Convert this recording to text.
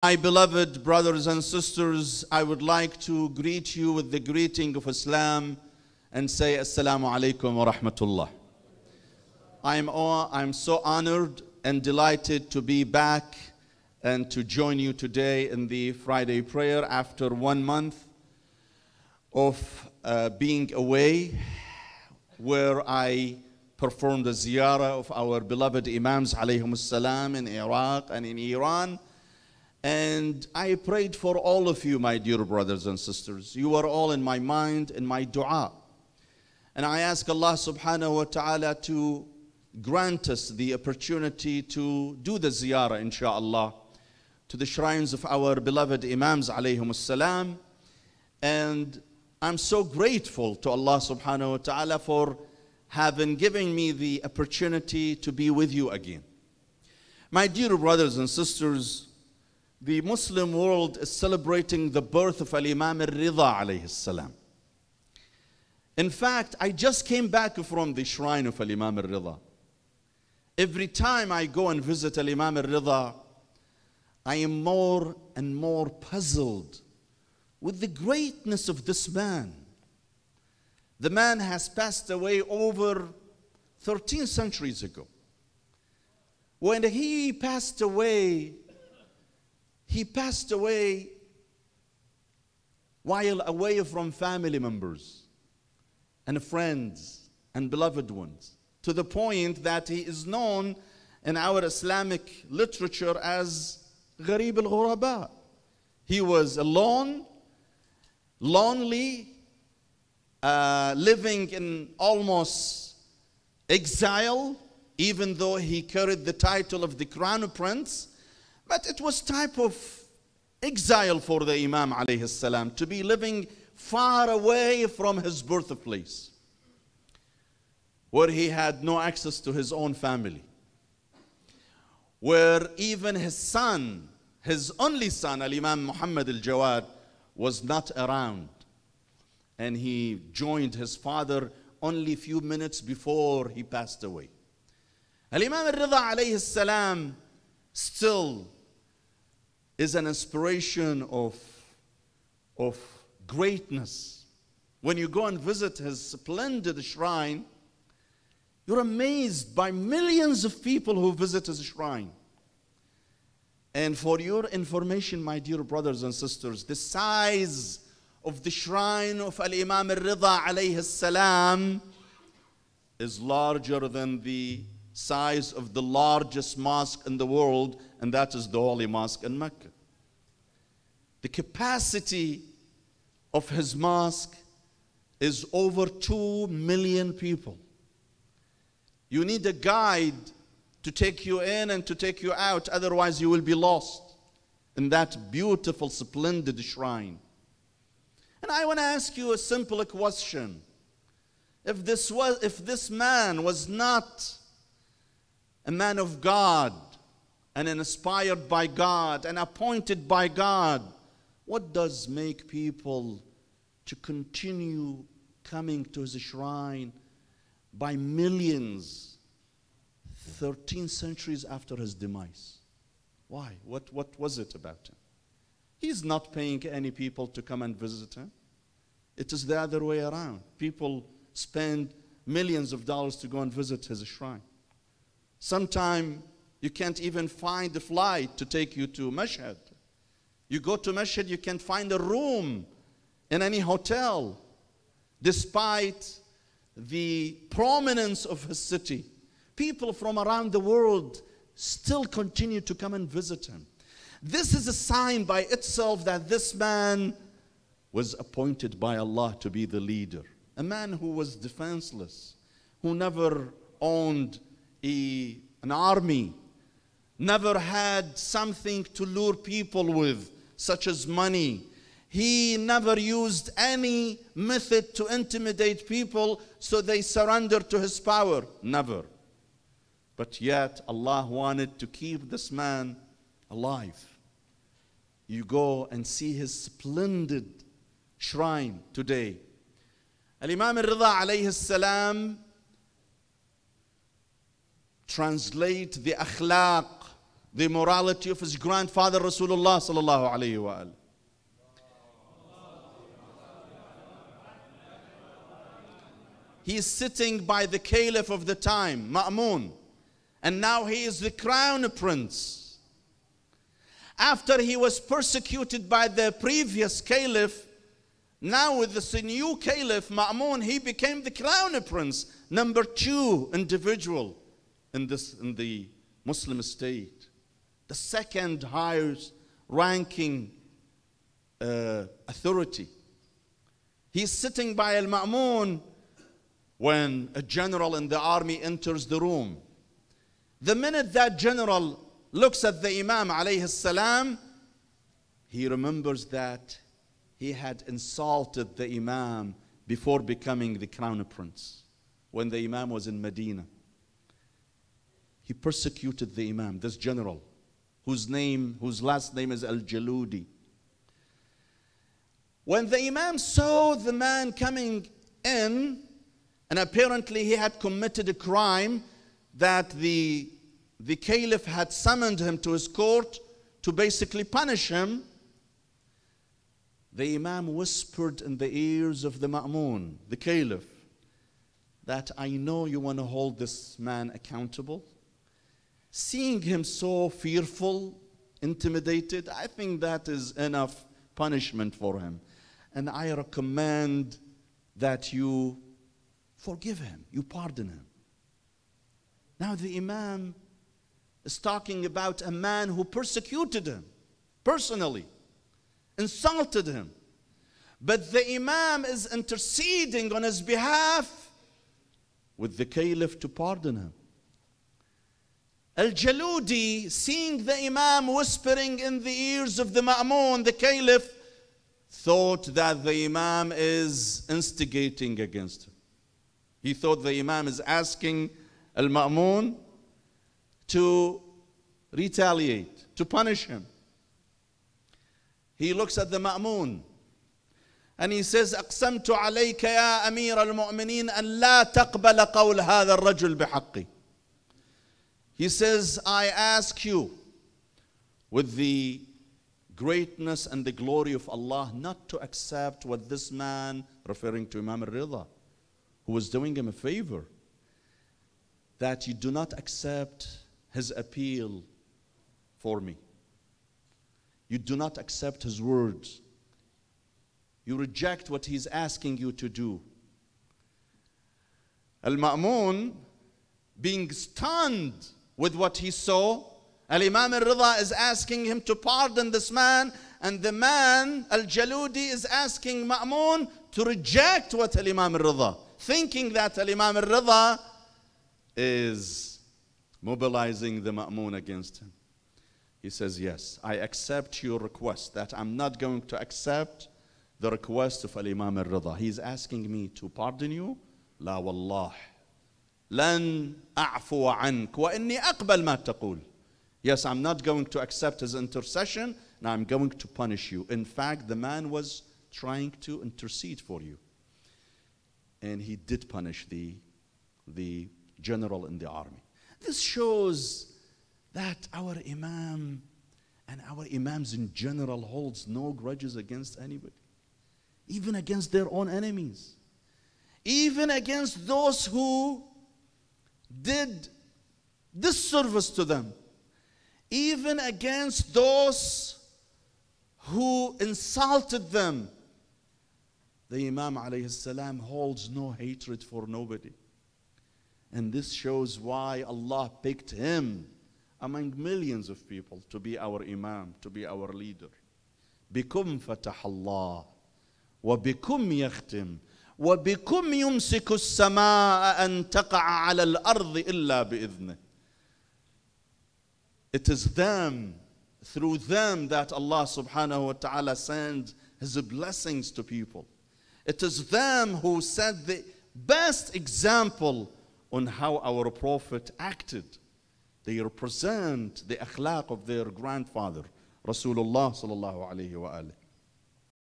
My beloved brothers and sisters, I would like to greet you with the greeting of Islam and say Assalamu alaikum wa rahmatullah. I'm so honored and delighted to be back and to join you today in the Friday prayer after 1 month of being away, where I performed a ziyarah of our beloved Imams alayhim salam in Iraq and in Iran. And I prayed for all of you, my dear brothers and sisters. You are all in my mind, in my dua. And I ask Allah subhanahu wa ta'ala to grant us the opportunity to do the ziyarah, inshaAllah, to the shrines of our beloved Imams alayhim salam. And I'm so grateful to Allah subhanahu wa ta'ala for having given me the opportunity to be with you again. My dear brothers and sisters, the Muslim world is celebrating the birth of Imam Al-Rida alayhi salam. In fact, I just came back from the shrine of Imam Al-Rida. Every time I go and visit Imam Al-Rida, I am more and more puzzled with the greatness of this man. The man has passed away over 13 centuries ago. When he passed away while away from family members and friends and beloved ones, to the point that he is known in our Islamic literature as Gharib al-Ghuraba. He was alone, lonely, living in almost exile, even though he carried the title of the Crown Prince. But it was type of exile for the Imam alayhi salam, to be living far away from his birthplace, where he had no access to his own family, where even his son, his only son, Al-Imam Muhammad al-Jawad, was not around. And he joined his father only a few minutes before he passed away. Al-Imam al-Rida alayhi salam still is an inspiration of greatness. When you go and visit his splendid shrine, you're amazed by millions of people who visit his shrine. And for your information, my dear brothers and sisters, the size of the shrine of Al-Imam Al-Rida alayhi salam is larger than the size of the largest mosque in the world, and that is the Holy Mosque in Mecca. The capacity of his mosque is over 2 million people. You need a guide to take you in and to take you out, otherwise you will be lost in that beautiful, splendid shrine. And I want to ask you a simple question. If this man was not a man of God and inspired by God and appointed by God, what does make people to continue coming to his shrine by millions 13 centuries after his demise? Why? What was it about him? He's not paying any people to come and visit him. It is the other way around. People spend millions of dollars to go and visit his shrine. Sometimes you can't even find a flight to take you to Mashhad. You go to Mashhad, you can't find a room in any hotel, despite the prominence of his city. People from around the world still continue to come and visit him. This is a sign by itself that this man was appointed by Allah to be the leader. A man who was defenseless, who never owned an army, never had something to lure people with, such as money. He never used any method to intimidate people so they surrender to his power. Never. But yet Allah wanted to keep this man alive. You go and see his splendid shrine today. Al-Imam Al-Rida alayhi salam translate the akhlaq the morality of his grandfather Rasulullah sallallahu alayhi wa sallam. He is sitting by the caliph of the time, Ma'mun, and now he is the crown prince. After he was persecuted by the previous caliph, now with the new caliph, Ma'mun, he became the crown prince, number 2 individual in the Muslim state, the second highest ranking authority. He's sitting by Al-Ma'mun when a general in the army enters the room. The minute that general looks at the Imam alayhi salam, he remembers that he had insulted the Imam before becoming the crown prince. When the Imam was in Medina, he persecuted the Imam, this general, whose last name is Al-Jaludi. When the Imam saw the man coming in, and apparently he had committed a crime that the caliph had summoned him to his court to basically punish him, the Imam whispered in the ears of the Ma'mun, the caliph, that I know you want to hold this man accountable. Seeing him so fearful, intimidated, I think that is enough punishment for him. And I recommend that you forgive him, you pardon him. Now the Imam is talking about a man who persecuted him personally, insulted him. But the Imam is interceding on his behalf with the caliph to pardon him. Al-Jaludi, seeing the Imam whispering in the ears of the Ma'mun, the caliph, thought that the Imam is instigating against him. He thought the Imam is asking Al-Ma'mun to retaliate, to punish him. He looks at the Ma'mun and he says, أقسمت عليك يا أمير المؤمنين أن لا تقبل قول هذا الرجل بحقي. He says, I ask you with the greatness and the glory of Allah not to accept what this man, referring to Imam Al-Rida, who was doing him a favor, that you do not accept his appeal for me. You do not accept his words. You reject what he's asking you to do. Al-Ma'mun, being stunned with what he saw, Al-Imam Al-Rida is asking him to pardon this man, and the man, Al-Jaludi, is asking Ma'mun to reject what Al-Imam Al-Rida, thinking that Al-Imam Al-Rida is mobilizing the Ma'mun against him. He says, yes, I accept your request, that I'm not going to accept the request of Al-Imam Al-Rida. He's asking me to pardon you. لا والله لن أعفو عنك وإني أقبل ما تقول. Yes, I'm not going to accept his intercession. Now I'm going to punish you. In fact, the man was trying to intercede for you. And he did punish the general in the army. This shows that our Imam and our Imams in general holds no grudges against anybody. Even against their own enemies. Even against those who did disservice to them. Even against those who insulted them. The Imam alayhi salam holds no hatred for nobody. And this shows why Allah picked him among millions of people to be our Imam, to be our leader. بكم فتح الله وبكم يختم وبكم يمسك السماء أن تقع على الأرض إلا بإذنه. It is them, through them, that Allah subhanahu wa ta'ala sends His blessings to people. It is them who set the best example on how our Prophet acted. They represent the akhlaq of their grandfather, Rasulullah sallallahu alayhi wa alayhi.